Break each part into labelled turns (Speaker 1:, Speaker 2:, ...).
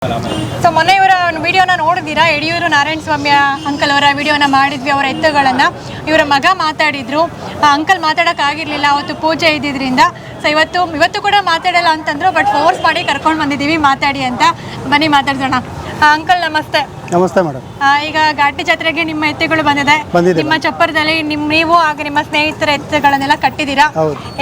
Speaker 1: So ಮೊನ್ನೆ ಇವರ ವಿಡಿಯೋನ ನೋಡಿದ್ದೀರಾ? ಯಡಿಯೂರು ನಾರಾಯಣ ಸ್ವಾಮಿ ಅಂಕಲ್ ಅವರ ವಿಡಿಯೋನ ಮಾಡಿದ್ವಿ. ಅವರ ಎತ್ತುಗಳನ್ನು ಇವರ ಮಗ ಮಾತಾಡಿದ್ರು. ಅಂಕಲ್ ಮಾತಾಡೋಕ್ಕಾಗಿರಲಿಲ್ಲ, ಅವತ್ತು ಪೂಜೆ ಇದ್ದಿದ್ದರಿಂದ. ಸೊ ಇವತ್ತು ಕೂಡ ಮಾತಾಡಲ್ಲ ಅಂತಂದ್ರು, ಬಟ್ ಫೋರ್ಸ್ ಮಾಡಿ ಕರ್ಕೊಂಡು ಬಂದಿದ್ದೀವಿ ಮಾತಾಡಿ ಅಂತ. ಬನ್ನಿ ಮಾತಾಡ್ಸೋಣ. ಅಂಕಲ್ ನಮಸ್ತೆ.
Speaker 2: ನಮಸ್ತೆ ಮೇಡಮ್.
Speaker 1: ಈಗ ಘಾಟಿ ಜಾತ್ರೆಗೆ ನಿಮ್ಮ ಎತ್ತುಗಳು ಬಂದಿದೆ. ನಿಮ್ಮ ಚಪ್ಪರದಲ್ಲಿ ನೀವು ಹಾಗೂ ನಿಮ್ಮ ಸ್ನೇಹಿತರ ಎತ್ತುಗಳನ್ನೆಲ್ಲ ಕಟ್ಟಿದ್ದೀರಾ.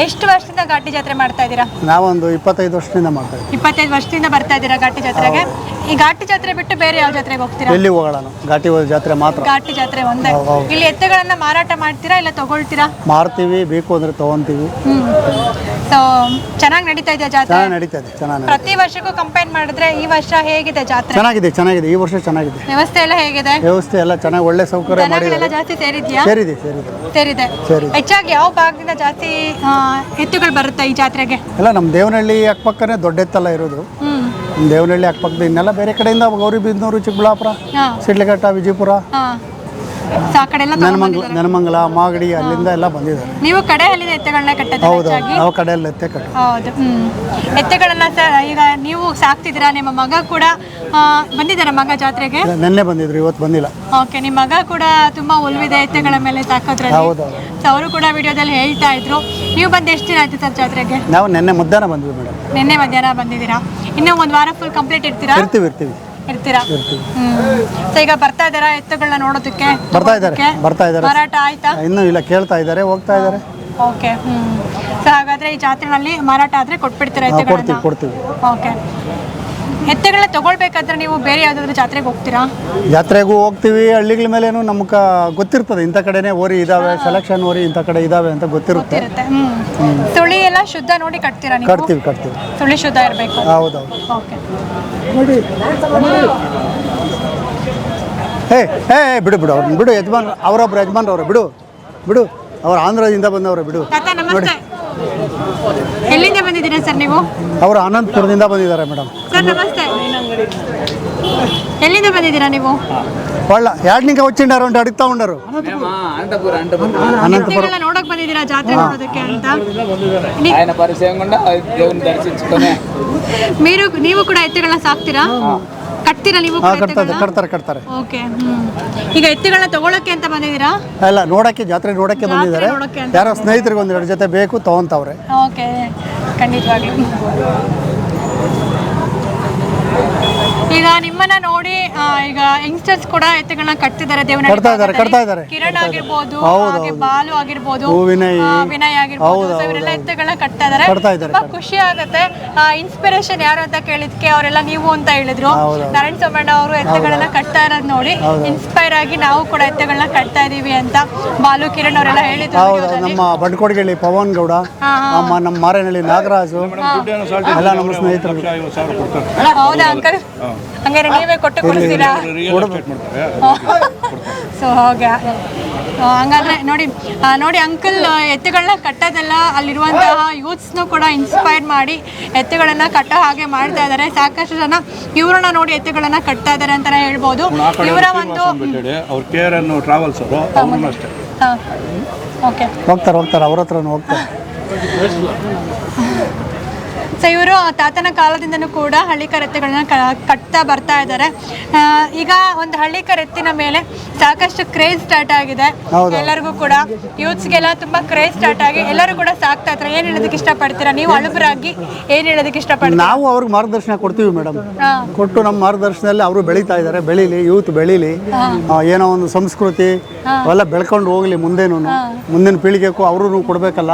Speaker 1: ಎಷ್ಟು ವರ್ಷದಿಂದ ಘಾಟಿ ಜಾತ್ರೆ ಮಾಡ್ತಾ ಇದ್ದೀರಾ?
Speaker 2: ನಾವೊಂದು 25 ವರ್ಷದಿಂದ ಮಾಡ್ತಾ ಇದ್ದೀವಿ.
Speaker 1: 25 ವರ್ಷದಿಂದ ಬರ್ತಾ ಇದ್ದೀರಾ ಘಾಟಿ ಜಾತ್ರೆಗೆ. ಈ ಘಾಟಿ ಜಾತ್ರೆ ಬಿಟ್ಟು ಬೇರೆ ಯಾವ ಜಾತ್ರೆಗೆ ಹೋಗ್ತೀರಾ?
Speaker 2: ಎಲ್ಲಿ ಹೋಗೋಣ, ಘಾಟಿ ಜಾತ್ರೆ ಮಾತ್ರ.
Speaker 1: ಘಾಟಿ ಜಾತ್ರೆ ಒಂದೇ. ಇಲ್ಲಿ ಎತ್ತುಗಳನ್ನ ಮಾರಾಟ ಮಾಡ್ತೀರಾ ಇಲ್ಲ ತಗೊಳ್ತೀರಾ?
Speaker 2: ಮಾರ್ತೀವಿ, ಬೇಕು ಅಂದ್ರೆ ತಗೊಂತೀವಿ.
Speaker 1: ಸೊ ಚೆನ್ನಾಗಿ ನಡೀತಾ ಇದೆ ಜಾತ್ರೆ?
Speaker 2: ಚೆನ್ನಾಗಿ ನಡೀತಾ ಇದೆ, ಚೆನ್ನಾಗಿ.
Speaker 1: ಪ್ರತಿ ವರ್ಷಕ್ಕೂ ಕಂಪೇರ್ ಮಾಡಿದ್ರೆ ಈ ವರ್ಷ ಹೇಗಿದೆ ಜಾತ್ರೆ?
Speaker 2: ಚೆನ್ನಾಗಿದೆ, ಈ ವರ್ಷ ಚೆನ್ನಾಗಿದೆ.
Speaker 1: ವ್ಯವಸ್ಥೆ ಎಲ್ಲ ಹೇಗಿದೆ?
Speaker 2: ವ್ಯವಸ್ಥೆ ಎಲ್ಲ ಚೆನ್ನಾಗಿ, ಒಳ್ಳೆ ಸೌಕರ್ಯ ಮಾಡಿದ್ದಾರೆ.
Speaker 1: ಜಾಸ್ತಿ ಸೇರಿದ್ಯಾ?
Speaker 2: ಸೇರಿದೆ.
Speaker 1: ಹೆಚ್ಚಾಗಿ ಯಾವ ಭಾಗದಿಂದ ಜಾಸ್ತಿ ಎತ್ತುಗಳು ಬರುತ್ತೆ ಈ ಜಾತ್ರೆಗೆ?
Speaker 2: ಎಲ್ಲ ನಮ್ಮ ದೇವನಹಳ್ಳಿ ಅಕ್ಕಪಕ್ಕನೇ ದೊಡ್ಡ ಎತ್ತೆಲ್ಲ ಇರೋದು. ದೇವನಹಳ್ಳಿ ಅಕ್ಕಪಕ್ಕದ ಇನ್ನೆಲ್ಲ ಬೇರೆ ಕಡೆಯಿಂದ ಗೌರಿಬಿದನೂರು, ಚಿಕ್ಕಬಳ್ಳಾಪುರ, ಶಿಡ್ಲಘಟ್ಟ, ವಿಜಯಪುರ, ನೆನಮಂಗಲ, ಮಾಗಡಿ, ಅಲ್ಲಿಂದ ಎಲ್ಲ ಬಂದಿದ್ದಾರೆ.
Speaker 1: ನೀವು ಕಡೆ ಹಲ್ಲಿನ ಎತ್ತುಗಳನ್ನ ಕಟ್ಟೋದು?
Speaker 2: ಹೌದು, ನಾವು ಕಡೆಯಲ್ಲಿ ಎತ್ತೆ ಕಟ್ಟ.
Speaker 1: ಹೌದು. ಎತ್ತುಗಳನ್ನ ಈಗ ನೀವು ಸಾಕ್ತಿದ್ದೀರಾ? ನಿಮ್ಮ ಮಗ ಕೂಡ ಬಂದಿದ್ದಾರ? ಮಗ ಜಾತ್ರೆಗೆ
Speaker 2: ನೆನ್ನೆ ಬಂದಿದ್ರು, ಇವತ್ತು ಬಂದಿಲ್ಲ.
Speaker 1: ಓಕೆ. ನಿಮ್ಮ ಮಗ ಕೂಡ ತುಂಬಾ ಒಲವಿದೆ ಎತ್ತುಗಳ ಮೇಲೆ ಸಾಕೋದ್ರಲ್ಲಿ.
Speaker 2: ಹೌದು.
Speaker 1: ಅವರು ಕೂಡ ವಿಡಿಯೋದಲ್ಲಿ ಹೇಳ್ತಾ ಇದ್ರು. ನೀವು ಬಂದು ಎಷ್ಟು ದಿನ ಆಯ್ತು ಸರ್ ಜಾತ್ರೆಗೆ?
Speaker 2: ನಾವು ನೆನ್ನೆ ಮಧ್ಯಾಹ್ನ ಬಂದ್ವಿ ಮೇಡಮ್.
Speaker 1: ನಿನ್ನೆ ಮಧ್ಯಾಹ್ನ ಬಂದಿದ್ದೀರಾ? ಇನ್ನೂ ಒಂದು ವಾರ ಫುಲ್ ಕಂಪ್ಲೀಟ್ ಇರ್ತೀರಾ?
Speaker 2: ಇರ್ತೀವಿ.
Speaker 1: ಸೊ ಈಗ ಬರ್ತಾ ಇದ್ದಾರಾ ಎತ್ತುಗಳನ್ನ ನೋಡೋದಕ್ಕೆ?
Speaker 2: ಬರ್ತಾ ಇದ್ದಾರೆ.
Speaker 1: ಮಾರಾಟ ಆಯ್ತಾ?
Speaker 2: ಇನ್ನೂ ಇಲ್ಲ, ಕೇಳ್ತಾ ಇದ್ದಾರೆ, ಹೋಗ್ತಾ ಇದ್ದಾರೆ.
Speaker 1: ಓಕೆ. ಸೊ ಹಾಗಾದ್ರೆ ಈ ಜಾತ್ರೆನಲ್ಲಿ ಮಾರಾಟ ಆದ್ರೆ ಕೊಟ್ಬಿಡ್ತೀರಾ ಎತ್ತುಗಳನ್ನ?
Speaker 2: ಕೊಡ್ತೀವಿ.
Speaker 1: ಓಕೆ. ಎತ್ತುಗಳನ್ನ ತಗೊಳ್ಬೇಕಾದ್ರೆ ನೀವು ಬೇರೆ ಯಾವ್ದಾದ್ರು ಜಾತ್ರೆಗೆ ಹೋಗ್ತೀರಾ?
Speaker 2: ಜಾತ್ರೆಗೂ ಹೋಗ್ತೀವಿ. ಹಳ್ಳಿಗಳ ಮೇಲೇನು ನಮ್ಗೆ ಗೊತ್ತಿರ್ತದೆ, ಇಂಥ ಕಡೆನೇ ಓರಿ ಇದಾವೆ, ಸೆಲೆಕ್ಷನ್ ಓರಿ ಇಂಥ ಕಡೆ ಇದಾವೆ ಅಂತ ಗೊತ್ತಿರುತ್ತೆ.
Speaker 1: ಸುಳಿ ಎಲ್ಲ ಶುದ್ಧ ನೋಡಿ ಕಟ್ತೀರಾ ನೀವು?
Speaker 2: ಕಟ್ತೀವಿ.
Speaker 1: ಸುಳಿ ಶುದ್ಧ ಇರಬೇಕು.
Speaker 2: ಹೌದು.
Speaker 1: ಓಕೆ.
Speaker 2: ಬಿಡು ಅವ್ರನ್ನ ಬಿಡು. ಅವರೊಬ್ರು ಯಜಮಾನ್ರವ್ರೆ, ಬಿಡು. ಅವ್ರು ಆಂಧ್ರದಿಂದ ಬಂದವ್ರೆ, ಬಿಡು.
Speaker 1: ನಮಸ್ತೆ. ಎಲ್ಲಿಂದ ಬಂದಿದ್ದೀರಾ ಸರ್ ನೀವು?
Speaker 2: ಅವರು ಅನಂತಪುರದಿಂದ ಬಂದಿದ್ದಾರೆ ಮೇಡಮ್.
Speaker 1: ಸರ್ ನಮಸ್ತೆ. ಎಲ್ಲಿಂದ ಬಂದಿದ್ದೀರಾ ನೀವು?
Speaker 2: ಒಳ್ಳೆ ಯಾಡ್ನಿಂಗ వచ్చిండారు అంటే అడుగుతా ఉండారు.
Speaker 1: ಅನಂತಪುರ ನೋಡಕ್ ಬಂದಿದ್ದೀರಾ ಜಾತ್ರೆ ನೋಡೋದಕ್ಕೆ ಅಂತ?
Speaker 3: ఆయన పరిచయం కూడా దేవుని దర్శించుకొని
Speaker 1: ನೀವು ಕೂಡ ಎತ್ತುಗಳನ್ನ ಸಾಕ್ತೀರಾ? ಕಟ್ತೀರಾ ನೀವು?
Speaker 2: ಕಟ್ತಾರೆ.
Speaker 1: ಓಕೆ. ಈಗ ಎತ್ತುಗಳನ್ನ ತಗೊಳಕ್ಕೆ ಅಂತ ಬಂದಿದ್ದೀರಾ?
Speaker 2: ಅಲ್ಲ, ಜಾತ್ರೆ ನೋಡಕ್ಕೆ ಬಂದಿದ್ದಾರೆ. ಯಾರೋ ಸ್ನೇಹಿತರಿಗೆ ಒಂದೆರಡು ಜೊತೆ ಬೇಕು, ತಗೊಂತವ್ರೆ.
Speaker 1: ಓಕೆ, ಖಂಡಿತವಾಗಿ. ಈಗ ನಿಮ್ಮನ್ನ ನೋಡಿ ಈಗ ಯಂಗ್ಸ್ಟರ್ಸ್ ಕೂಡ ಎತ್ತುಗಳನ್ನ ಕಟ್ತಿದ್ದಾರೆ.
Speaker 2: ಕಟ್ತಾ
Speaker 1: ಕಿರಣ್ ಆಗಿರ್ಬೋದು, ಬಾಲು ಆಗಿರ್ಬೋದು, ವಿನಯ್ ಆಗಿರ್ಬೋದು, ಇವರೆಲ್ಲ ಎತ್ತುಗಳನ್ನ ಕಟ್ತಾ ಇದ್ದಾರೆ. ತುಂಬಾ ಖುಷಿ ಆಗುತ್ತೆ. ಇನ್ಸ್ಪಿರೇಷನ್ ಯಾರು ಅಂತ ಕೇಳಿದ್ಕೆ ಅವರೆಲ್ಲ ನೀವು ಅಂತ ಹೇಳಿದ್ರು. ನಾರಾಯಣ ಸೋಮಣ್ಣ ಅವರು ಎತ್ತುಗಳನ್ನ ಕಟ್ತಾ ಇರೋದು ನೋಡಿ ಇನ್ಸ್ಪೈರ್ ಆಗಿ ನಾವು ಕೂಡ ಎತ್ತುಗಳನ್ನ ಕಟ್ತಾ ಇದೀವಿ ಅಂತ ಬಾಲು, ಕಿರಣ್ ಅವರೆಲ್ಲ ಹೇಳಿದ್ರು.
Speaker 2: ನಮ್ಮ ಬಂಡ್ಕೋಡ್ಗೇಳಿ ಪವನ್ ಗೌಡ, ನಮ್ಮ ಮಾರೇನಹಳ್ಳಿ ನಾಗರಾಜು ಎಲ್ಲ ನಮ್ಮ ಸ್ನೇಹಿತರು.
Speaker 1: ಹೌದಾ ಅಂಕಲ್? ಹಂಗಾರೆ ನೀವೇ ಕೊಟ್ಟು ಕೊಡ್ತೀರಾ? ಸೊ ಹಾಗೆ. ಹಂಗಾದ್ರೆ ನೋಡಿ ಅಂಕಲ್ ಎತ್ತುಗಳನ್ನ ಕಟ್ಟೋದೆಲ್ಲ ಅಲ್ಲಿರುವಂತಹ ಯೂತ್ಸ್ನು ಕೂಡ ಇನ್ಸ್ಪೈರ್ ಮಾಡಿ ಎತ್ತುಗಳನ್ನ ಕಟ್ಟೋ ಹಾಗೆ ಮಾಡ್ತಾ ಇದ್ದಾರೆ. ಸಾಕಷ್ಟು ಜನ ಇವ್ರನ್ನ ನೋಡಿ ಎತ್ತುಗಳನ್ನ ಕಟ್ತಾ ಇದ್ದಾರೆ ಅಂತಾನೆ ಹೇಳ್ಬೋದು. ಇವರ ಒಂದು
Speaker 2: ಹೋಗ್ತಾರೆ ಅವ್ರ ಹತ್ರನೂ ಹೋಗ್ತಾರೆ.
Speaker 1: ಸೊ ಇವರು ತಾತನ ಕಾಲದಿಂದನೂ ಕೂಡ ಹಳ್ಳಿಕರ್ ಎತ್ತುಗಳನ್ನ ಕಟ್ತಾ ಬರ್ತಾ ಇದ್ದಾರೆ. ಈಗ ಒಂದು ಹಳ್ಳಿಕರ್ ಎತ್ತಿನ ಮೇಲೆ ಸಾಕಷ್ಟು ಕ್ರೇಜ್ ಸ್ಟಾರ್ಟ್ ಆಗಿದೆ ಎಲ್ಲರಿಗೂ ಕೂಡ. ಯೂತ್ಸ್ಗೆಲ್ಲ ತುಂಬಾ ಕ್ರೇಜ್ ಸ್ಟಾರ್ಟ್ ಆಗಿ ಎಲ್ಲರೂ ಕೂಡ ಸಾಕ್ತಾ ಇದ್ದಾರೆ. ಏನ್ ಹೇಳೋದಕ್ಕೆ ಇಷ್ಟಪಡ್ತೀರಾ ನೀವು ಹಳಬರಾಗಿ? ಏನ್ ಹೇಳೋದಕ್ಕೆ ಇಷ್ಟಪಡ್ತೀರಾ?
Speaker 2: ನಾವು ಅವ್ರಿಗೆ ಮಾರ್ಗದರ್ಶನ ಕೊಡ್ತೀವಿ ಮೇಡಮ್. ಕೊಟ್ಟು ನಮ್ಮ ಮಾರ್ಗದರ್ಶನದಲ್ಲಿ ಅವರು ಬೆಳೀತಾ ಇದ್ದಾರೆ. ಯೂತ್ ಬೆಳೀಲಿ, ಏನೋ ಒಂದು ಸಂಸ್ಕೃತಿ ಅವೆಲ್ಲ ಬೆಳ್ಕೊಂಡು ಹೋಗ್ಲಿ. ಮುಂದಿನ ಪೀಳಿಗೆಗೂ ಅವರು ಕೊಡ್ಬೇಕಲ್ಲ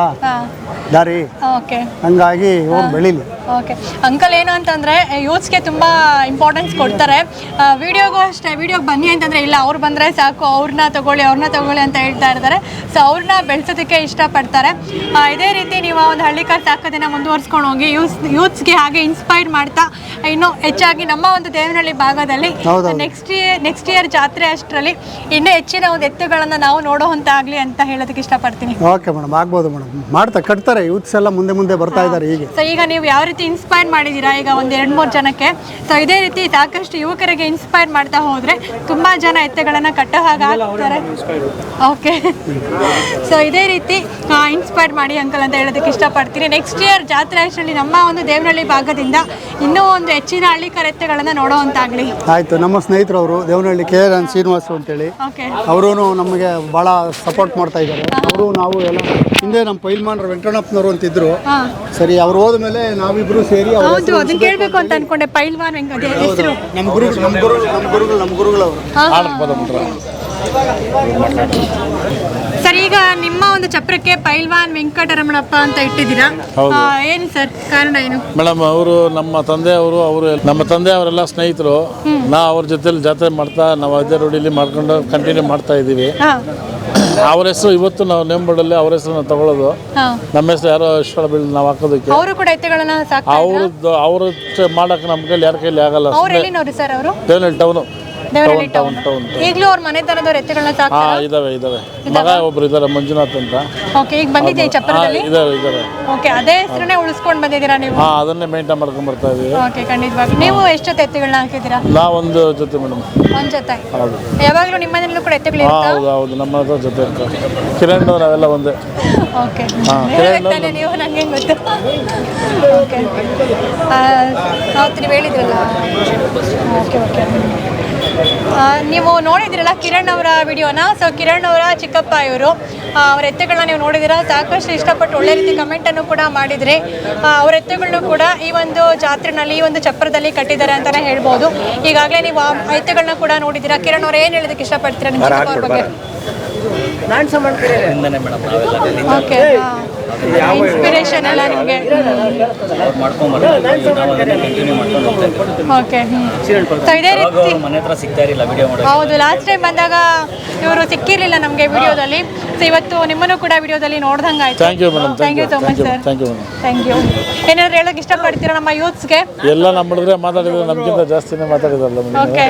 Speaker 2: ದಾರಿ. ಹಂಗಾಗಿ ಅವ್ರು ಬೆಳೀಲಿ.
Speaker 1: ಓಕೆ ಅಂಕಲ್, ಏನು ಅಂತಂದ್ರೆ ಯೂತ್ಸ್ಗೆ ತುಂಬಾ ಇಂಪಾರ್ಟೆನ್ಸ್ ಕೊಡ್ತಾರೆ. ವಿಡಿಯೋಗೂ ಅಷ್ಟೇ, ವಿಡಿಯೋಗೆ ಬನ್ನಿ ಅಂತಂದ್ರೆ ಇಲ್ಲ, ಅವ್ರು ಬಂದ್ರೆ ಸಾಕು, ಅವ್ರನ್ನ ತಗೊಳ್ಳಿ ಅಂತ ಹೇಳ್ತಾ ಇರ್ತಾರೆ. ಸೊ ಅವ್ರನ್ನ ಬೆಳೆಸೋದಕ್ಕೆ ಇಷ್ಟಪಡ್ತಾರೆ. ಇದೇ ರೀತಿ ನೀವು ಒಂದು ಹಳ್ಳಿಕಾರ್ ಸಾಕೋದನ್ನ ಮುಂದುವರ್ಸ್ಕೊಂಡು ಹೋಗಿ ಯೂತ್ಸ್ಗೆ ಹಾಗೆ ಇನ್ಸ್ಪೈರ್ ಮಾಡ್ತಾ ಇನ್ನೂ ಹೆಚ್ಚಾಗಿ ನಮ್ಮ ಒಂದು ದೇವನಹಳ್ಳಿ ಭಾಗದಲ್ಲಿ ನೆಕ್ಸ್ಟ್ ಇಯರ್ ಜಾತ್ರೆ ಅಷ್ಟರಲ್ಲಿ ಇನ್ನೂ ಹೆಚ್ಚಿನ ಒಂದು ಎತ್ತುಗಳನ್ನ ನಾವು ನೋಡೋ ಅಂತ ಆಗ್ಲಿ ಅಂತ ಹೇಳೋದಕ್ಕೆ ಇಷ್ಟಪಡ್ತೀನಿ.
Speaker 2: ಓಕೆ ಮೇಡಮ್, ಆಗ್ಬೋದು ಮೇಡಮ್. ಕಟ್ತಾರೆ ಯೂತ್ಸ್ ಎಲ್ಲ ಮುಂದೆ ಬರ್ತಾ ಇದ್ದಾರೆ ಹೀಗೆ.
Speaker 1: ಸೊ ಈಗ ನೀವು ಯಾವ ರೀತಿ ಇನ್ಸ್ಪೈರ್ ಮಾಡಿದ್ದೀರಾ ಈಗ ಒಂದು 2-3 ಜನಕ್ಕೆ, ಸೊ ಇದೇ ರೀತಿ ಸಾಕಷ್ಟು ಯುವಕರಿಗೆ ಇನ್ಸ್ಪೈರ್ ಮಾಡ್ತಾ ಹೋದರೆ ತುಂಬ ಜನ ಎತ್ತುಗಳನ್ನು ಕಟ್ಟೋ ಹಾಗೆ ಆಗ್ತಾರೆ. ಓಕೆ, ಸೊ ಇದೇ ರೀತಿ ಇನ್ಸ್ಪೈರ್ ಮಾಡಿ ಅಂಕಲ್ ಅಂತ ಹೇಳೋದಕ್ಕೆ ಇಷ್ಟಪಡ್ತೀನಿ. ನೆಕ್ಸ್ಟ್ ಇಯರ್ ಜಾತ್ರೆ ಅಷ್ಟರಲ್ಲಿ ನಮ್ಮ ಒಂದು ದೇವನಹಳ್ಳಿ ಭಾಗದಿಂದ ಇನ್ನೂ ಒಂದು ಹೆಚ್ಚಿನ ಹಳ್ಳಿಕರ ಎತ್ತುಗಳನ್ನು ನೋಡುವಂತಾಗಲಿ.
Speaker 2: ಆಯಿತು. ನಮ್ಮ ಸ್ನೇಹಿತರವರು ದೇವನಹಳ್ಳಿ KN ಶ್ರೀನಿವಾಸ್ ಅಂತೇಳಿ,
Speaker 1: ಓಕೆ,
Speaker 2: ಅವರು ನಮಗೆ ಭಾಳ ಸಪೋರ್ಟ್ ಮಾಡ್ತಾ ಇದ್ದಾರೆ. ಅವರು ನಾವು ಎಲ್ಲ ಹಿಂದೆ ನಮ್ಮ ಪೈಲ್ಮಾನ್ರು ವೆಂಕಟಣ್ಣಪ್ಪನವರು ಅಂತಿದ್ರು. ಸರಿ, ಅವ್ರು ಹೋದ್ಮೇಲೆ ನಾವಿಬ್ರು ಸೇರಿ
Speaker 1: ಹೌದು ಅದನ್ನ ಕೇಳಬೇಕು ಅಂತ ಅನ್ಕೊಂಡೆ. ಪೈಲ್ವಾನ್ ಹೆಸರು
Speaker 2: ನಮ್ಮ ಗುರುಗಳವರು.
Speaker 1: ಸರ್, ಈಗ ನಿಮ್ಮ ಒಂದು ಚಪ್ರಕ್ಕೆ ಪೈಲ್ವಾನ್ ವೆಂಕಟರಮಣಪ್ಪ ಅಂತ ಇಟ್ಟಿದ್ದೀರಾ, ಏನು ಸರ್ ಕಾರಣ ಏನು?
Speaker 4: ಮೇಡಮ್, ಅವರು ನಮ್ಮ ತಂದೆಯವರೆಲ್ಲ ಸ್ನೇಹಿತರು. ನಾವು ಅವ್ರ ಜೊತೆಲಿ ಜಾತ್ರೆ ಮಾಡ್ತಾ ನಾವು ಅದೇ ರೂಢಿಲಿ ಮಾಡ್ಕೊಂಡು ಕಂಟಿನ್ಯೂ ಮಾಡ್ತಾ ಇದ್ದೀವಿ. ಅವ್ರ ಹೆಸರು ಇವತ್ತು ನಾವು ನೇಮ್ ಬೋರ್ಡಲ್ಲಿ ಅವ್ರ ಹೆಸರು ನಾವು ತಗೊಳ್ಳೋದು. ನಮ್ಮ ಹೆಸರು ಯಾರೋ ಈಶ್ವರ ಬೀಳ್ ನಾವು ಹಾಕೋದಕ್ಕೆ.
Speaker 1: ಅವರು ಕೂಡ ಎತ್ತುಗಳನ್ನ
Speaker 4: ಅವ್ರ ಮಾಡಕ್ಕೆ ನಮ್ಮ ಕೈಲಿ ಯಾರ ಕೈಲಿ ಆಗಲ್ಲ.
Speaker 1: ಅವ್ರು ಎಲ್ಲಿನವರು ಸರ್? ಅವರು
Speaker 4: ದೇವನಹಳ್ಳಿ ಟೌನು.
Speaker 1: ಈಗಲೂ ಅವ್ರ ಮನೆತನದವ್ರ ಎತ್ತುಗಳನ್ನ ಸಾಕ್ತಾರೆ?
Speaker 4: ಇದಾವೆ. ಮಗ ಒಬ್ರು ಇದ್ದಾರೆ, ಮಂಜುನಾಥ್ ಅಂತ.
Speaker 1: ಓಕೆ, ಈಗ ಬಂದಿದೆ ಈ ಚಪ್ಪರದಲ್ಲಿ?
Speaker 4: ಇದಾವೆ.
Speaker 1: ಓಕೆ, ಅದೇ ಹೆಸರನ್ನೇ ಉಳಿಸ್ಕೊಂಡು ಬಂದಿದ್ದೀರಾ ನೀವು?
Speaker 4: ಅದನ್ನೇ ಮೇಂಟೈನ್ ಮಾಡ್ಕೊಂಡು ಬರ್ತಾ ಇದೀವಿ.
Speaker 1: ಓಕೆ, ಖಂಡಿತವಾಗಿ. ನೀವು ಎಷ್ಟು ಜೊತೆ ಎತ್ತುಗಳನ್ನ ಹಾಕಿದ್ದೀರಾ?
Speaker 4: ನಾವೊಂದು ಜೊತೆ ಮೇಡಮ್.
Speaker 1: ಒಂದು ಜೊತೆ? ಯಾವಾಗಲೂ ನಿಮ್ಮ ಮನೆಯಲ್ಲೂ ಕೂಡ ಎತ್ತುಗಳು?
Speaker 4: ಹೌದು, ನಮ್ಮ ಹತ್ರ ಜೊತೆ ಇರ್ತಾರೆ. ಕಿರಣ್ ನಾವೆಲ್ಲ ಒಂದೇ.
Speaker 1: ಓಕೆ, ನೀವು ನಂಗೆ ಗೊತ್ತು. ಓಕೆ, ಅವತ್ತು ನೀವು ಹೇಳಿದ್ರಲ್ಲ. ಓಕೆ ಓಕೆ, ನೀವು ನೋಡಿದ್ರಲ್ಲ ಕಿರಣ್ ಅವರ ವಿಡಿಯೋನ. ಸೊ ಕಿರಣ್ ಅವರ ಚಿಕ್ಕಪ್ಪ ಇವರು. ಅವ್ರ ಎತ್ತುಗಳನ್ನ ನೀವು ನೋಡಿದ್ದೀರಾ, ಸಾಕಷ್ಟು ಇಷ್ಟಪಟ್ಟು ಒಳ್ಳೆ ರೀತಿ ಕಮೆಂಟನ್ನು ಕೂಡ ಮಾಡಿದ್ರಿ. ಅವ್ರ ಎತ್ತುಗಳನ್ನು ಕೂಡ ಈ ಒಂದು ಜಾತ್ರೆನಲ್ಲಿ, ಈ ಒಂದು ಚಪ್ರದಲ್ಲಿ ಕಟ್ಟಿದ್ದಾರೆ ಅಂತಲೇ ಹೇಳ್ಬೋದು. ಈಗಾಗಲೇ ನೀವು ಆ ಎತ್ತುಗಳನ್ನ ಕೂಡ ನೋಡಿದ್ದೀರಾ. ಕಿರಣ್ ಅವ್ರು ಏನು ಹೇಳೋದಕ್ಕೆ ಇಷ್ಟಪಡ್ತೀರಾ ನಿಮ್ಮ ಚಿಕ್ಕಪ್ಪ ಬಗ್ಗೆ? ಓಕೆ, ಇನ್ಸ್ಪಿರೇಷನ್ ಎಲ್ಲ ನಿಮಗೆ? ಓಕೆ, ಸೊ ಇದೇ ರೀತಿ. ಹೌದು, ಲಾಸ್ಟ್ ಟೈಮ್ ಬಂದಾಗ ಇವರು ಸಿಕ್ಕಿರಲಿಲ್ಲ ನಮಗೆ ವಿಡಿಯೋದಲ್ಲಿ. ಸೊ ಇವತ್ತು ನಿಮ್ಮನ್ನು ಕೂಡ ವಿಡಿಯೋದಲ್ಲಿ ನೋಡ್ದಂಗೆ ಆಯ್ತು.
Speaker 4: Thank you madam.
Speaker 1: Thank you so much sir. Thank you. ಏನಾದ್ರು ಹೇಳೋಕೆ ಇಷ್ಟಪಡ್ತೀರಾ ನಮ್ಮ ಯೂತ್ಸ್ಗೆ?
Speaker 4: ಎಲ್ಲ ನಮ್ಮ ಮಾತಾಡಿದ್ರೆ ನಮ್ಗಿಂತ ಜಾಸ್ತಿನೇ ಮಾತಾಡಿದ್ರಲ್ಲ.
Speaker 1: ಓಕೆ,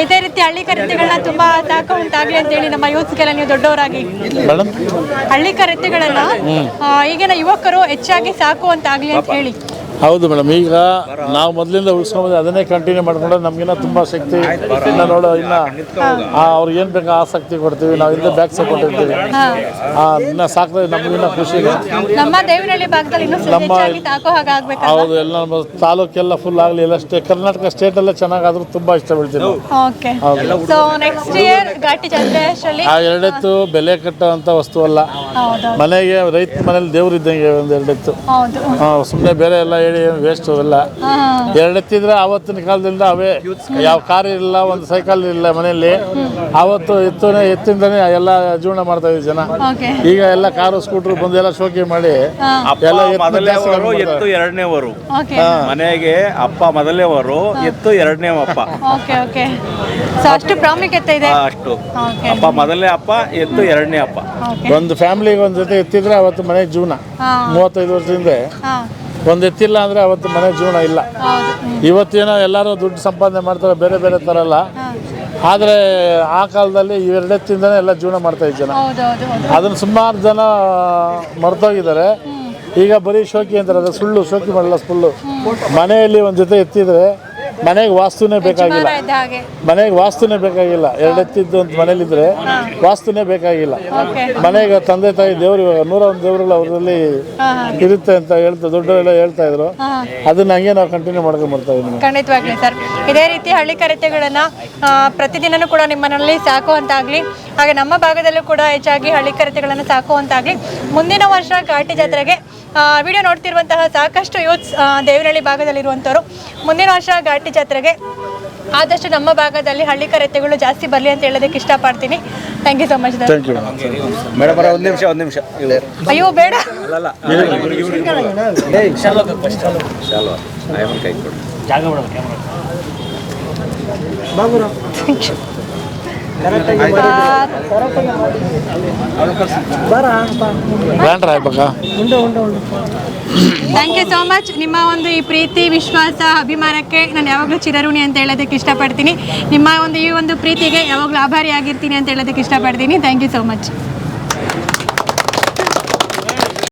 Speaker 1: ಇದೇ ರೀತಿ ಹಳ್ಳಿ ಕರೆತೆಗಳನ್ನ ತುಂಬಾ ಸಾಕುವಂತಾಗಲಿ ಅಂತ ಹೇಳಿ ನಮ್ಮ ಯೂತ್ಸ್ಗೆಲ್ಲ ನೀವು ದೊಡ್ಡವರಾಗಿ
Speaker 4: ಮೇಡಮ್
Speaker 1: ಹಳ್ಳಿ ಕರೆತೆಗಳನ್ನ ಈಗಿನ ಯುವಕರು ಹೆಚ್ಚಾಗಿ ಸಾಕುವಂತಾಗಲಿ ಅಂತ ಹೇಳಿ.
Speaker 4: ಹೌದು ಮೇಡಮ್, ಈಗ ನಾವು ಮೊದಲಿಂದ ಉಳಿಸ್ಕೊಂಡ್ರೆ ಅದನ್ನೇ ಕಂಟಿನ್ಯೂ ಮಾಡ್ಕೊಂಡ್ರೆ ನಮ್ಗಿನ್ನ ತುಂಬ ಶಕ್ತಿ ನೋಡೋ ಅವ್ರಿಗೆ ಏನು ಬೇಕು ಆಸಕ್ತಿ ಕೊಡ್ತೀವಿ. ನಾವು ಹಿಂದೆ ಬ್ಯಾಕ್ ಸಪೋರ್ಟ್ ಕೊಟ್ಟಿರ್ತೀವಿ. ಇನ್ನ ಸಾಕಿದ್ರೆ ನಮಗಿನ್ನ ಖುಷಿ.
Speaker 1: ನಮ್ಮ ದೇವನಹಳ್ಳಿ ಭಾಗದಲ್ಲಿ ಸಾಕೋ ಹಾಗಾಗಬೇಕು.
Speaker 4: ಹೌದು, ಎಲ್ಲ ನಮ್ಮ ತಾಲೂಕೆಲ್ಲ ಫುಲ್ ಆಗಲಿ. ಎಲ್ಲ ಕರ್ನಾಟಕ ಸ್ಟೇಟಲ್ಲೇ ಚೆನ್ನಾಗಾದ್ರೂ ತುಂಬ ಇಷ್ಟ ಬೀಳ್ತೀವಿ.
Speaker 1: ಓಕೆ, ಸೊ ನೆಕ್ಸ್ಟ್ ಇಯರ್ ಘಾಟಿ ಜಾತ್ರೆ ಅಷ್ಟರಲ್ಲಿ
Speaker 4: ಆ ಎರಡೆತ್ತು ಬೆಲೆ ಕಟ್ಟುವಂಥ ವಸ್ತು ಅಲ್ಲ. ಮನೆಗೆ ರೈತ ಮನೇಲಿ ದೇವ್ರು ಇದ್ದಂಗೆ ಒಂದು ಎರಡೆತ್ತು. ಸುಮ್ಮನೆ ಬೇರೆ ಎಲ್ಲ ಹೇಳಿ ವೇಸ್ಟ್ ಅವೆಲ್ಲ. ಎರಡೆತ್ತಿದ್ರೆ ಆವತ್ತಿನ ಕಾಲದಿಂದ ಅವೇ, ಯಾವ ಕಾರ್ ಇರಲಿಲ್ಲ, ಒಂದು ಸೈಕಲ್ ಇರಲಿಲ್ಲ ಮನೆಯಲ್ಲಿ. ಆವತ್ತು ಎತ್ತಿಂದನೇ ಎಲ್ಲ ಜೀವನ ಮಾಡ್ತಾ ಇದ್ವಿ ಜನ. ಈಗ ಎಲ್ಲ ಕಾರು ಸ್ಕೂಟ್ರು ಬಂದು ಎಲ್ಲ ಶೋಕಿ ಮಾಡಿ
Speaker 5: ಎತ್ತು ಎರಡನೇವರು ಮನೆಗೆ. ಅಪ್ಪ ಮೊದಲನೇವರು, ಎತ್ತು ಎರಡನೇ ಅಪ್ಪ.
Speaker 1: ಅಷ್ಟು ಪ್ರಾಮುಖ್ಯತೆ ಇದೆ.
Speaker 5: ಅಷ್ಟು ಅಪ್ಪ ಮೊದಲನೇ ಅಪ್ಪ, ಎತ್ತು ಎರಡನೇ ಅಪ್ಪ.
Speaker 4: ಒಂದು ಫ್ಯಾಮಿಲಿಗೆ ಒಂದು ಜೊತೆ ಎತ್ತಿದ್ರೆ ಅವತ್ತು ಮನೆ ಜೀವನ. 35 ವರ್ಷದಿಂದ ಒಂದು ಎತ್ತಿಲ್ಲ ಅಂದರೆ ಅವತ್ತು ಮನೆ ಜೀವನ ಇಲ್ಲ. ಇವತ್ತೇನೋ ಎಲ್ಲರೂ ದುಡ್ಡು ಸಂಪಾದನೆ ಮಾಡ್ತಾರೆ ಬೇರೆ ಬೇರೆ ಥರ ಎಲ್ಲ. ಆದರೆ ಆ ಕಾಲದಲ್ಲಿ ಇವೆರಡೆತ್ತಿಂದನೇ ಎಲ್ಲ ಜೀವನ ಮಾಡ್ತಾ ಇದ್ದ ಜನ. ಅದನ್ನು ಸುಮಾರು ಜನ ಮರ್ತೋಗಿದ್ದಾರೆ. ಈಗ ಬರೀ ಶೋಕಿ ಅಂತಾರೆ, ಅದು ಸುಳ್ಳು. ಶೋಕಿ ಮಾಡಲ್ಲ, ಸುಳ್ಳು. ಮನೆಯಲ್ಲಿ ಒಂದು ಜೊತೆ ಎತ್ತಿದ್ರೆ ಮನೆಗೆ ವಾಸ್ತುನೇ ಬೇಕಾಗಿಲ್ಲ. ಎರಡೆತ್ತಿದ್ದು ಅಂತ ಮನೇಲಿದ್ರೆ ವಾಸ್ತುನೇ ಬೇಕಾಗಿಲ್ಲ. ಮನೆಗೆ ತಂದೆ ತಾಯಿ ದೇವರು 101 ದೇವರುಗಳು ಅವರಲ್ಲಿ ಇರುತ್ತೆ ಅಂತ ದೊಡ್ಡವರೆಲ್ಲ ಹೇಳ್ತಾ ಇದ್ರು. ಅದನ್ನ ಹಂಗೆ ನಾವು ಕಂಟಿನ್ಯೂ ಮಾಡ್ಕೊಂಡು ಬರ್ತಾ ಇದ್ದೀವಿ.
Speaker 1: ಖಂಡಿತವಾಗ್ಲಿ ಸರ್, ಇದೇ ರೀತಿ ಹಳ್ಳಿ ಕರೆತೆಗಳನ್ನ ಪ್ರತಿದಿನನೂ ಕೂಡ ನಿಮ್ಮನಲ್ಲಿ ಸಾಕುವಂತಾಗ್ಲಿ. ಹಾಗೆ ನಮ್ಮ ಭಾಗದಲ್ಲೂ ಕೂಡ ಹೆಚ್ಚಾಗಿ ಹಳ್ಳಿ ಕರೆತೆಗಳನ್ನು ಸಾಕುವಂತಾಗ್ಲಿ. ಮುಂದಿನ ವರ್ಷ ಘಾಟಿ ಜಾತ್ರೆಗೆ ವಿಡಿಯೋ ನೋಡ್ತಿರುವಂತಹ ಸಾಕಷ್ಟು ಯೂತ್ಸ್ ದೇವನಹಳ್ಳಿ ಭಾಗದಲ್ಲಿರುವಂಥವ್ರು ಮುಂದಿನ ವರ್ಷ ಘಾಟಿ ಜಾತ್ರೆಗೆ ಆದಷ್ಟು ನಮ್ಮ ಭಾಗದಲ್ಲಿ ಹಳ್ಳಿ ಕರೆತೆಗಳು ಜಾಸ್ತಿ ಬರಲಿ ಅಂತ ಹೇಳೋದಕ್ಕೆ ಇಷ್ಟಪಡ್ತೀನಿ. Thank you so much.
Speaker 5: Madam ಒಂದು ನಿಮಿಷ.
Speaker 1: ಅಯ್ಯೋ ಬೇಡ, ಥ್ಯಾಂಕ್ ಯು ಸೋ ಮಚ್. ನಿಮ್ಮ ಒಂದು ಈ ಪ್ರೀತಿ, ವಿಶ್ವಾಸ, ಅಭಿಮಾನಕ್ಕೆ ನಾನು ಯಾವಾಗಲೂ ಚಿರಋಣಿ ಅಂತ ಹೇಳೋದಕ್ಕೆ ಇಷ್ಟಪಡ್ತೀನಿ. ನಿಮ್ಮ ಒಂದು ಈ ಒಂದು ಪ್ರೀತಿಗೆ ಯಾವಾಗಲೂ ಆಭಾರಿ ಆಗಿರ್ತೀನಿ ಅಂತ ಹೇಳೋದಕ್ಕೆ ಇಷ್ಟಪಡ್ತೀನಿ. Thank you so much.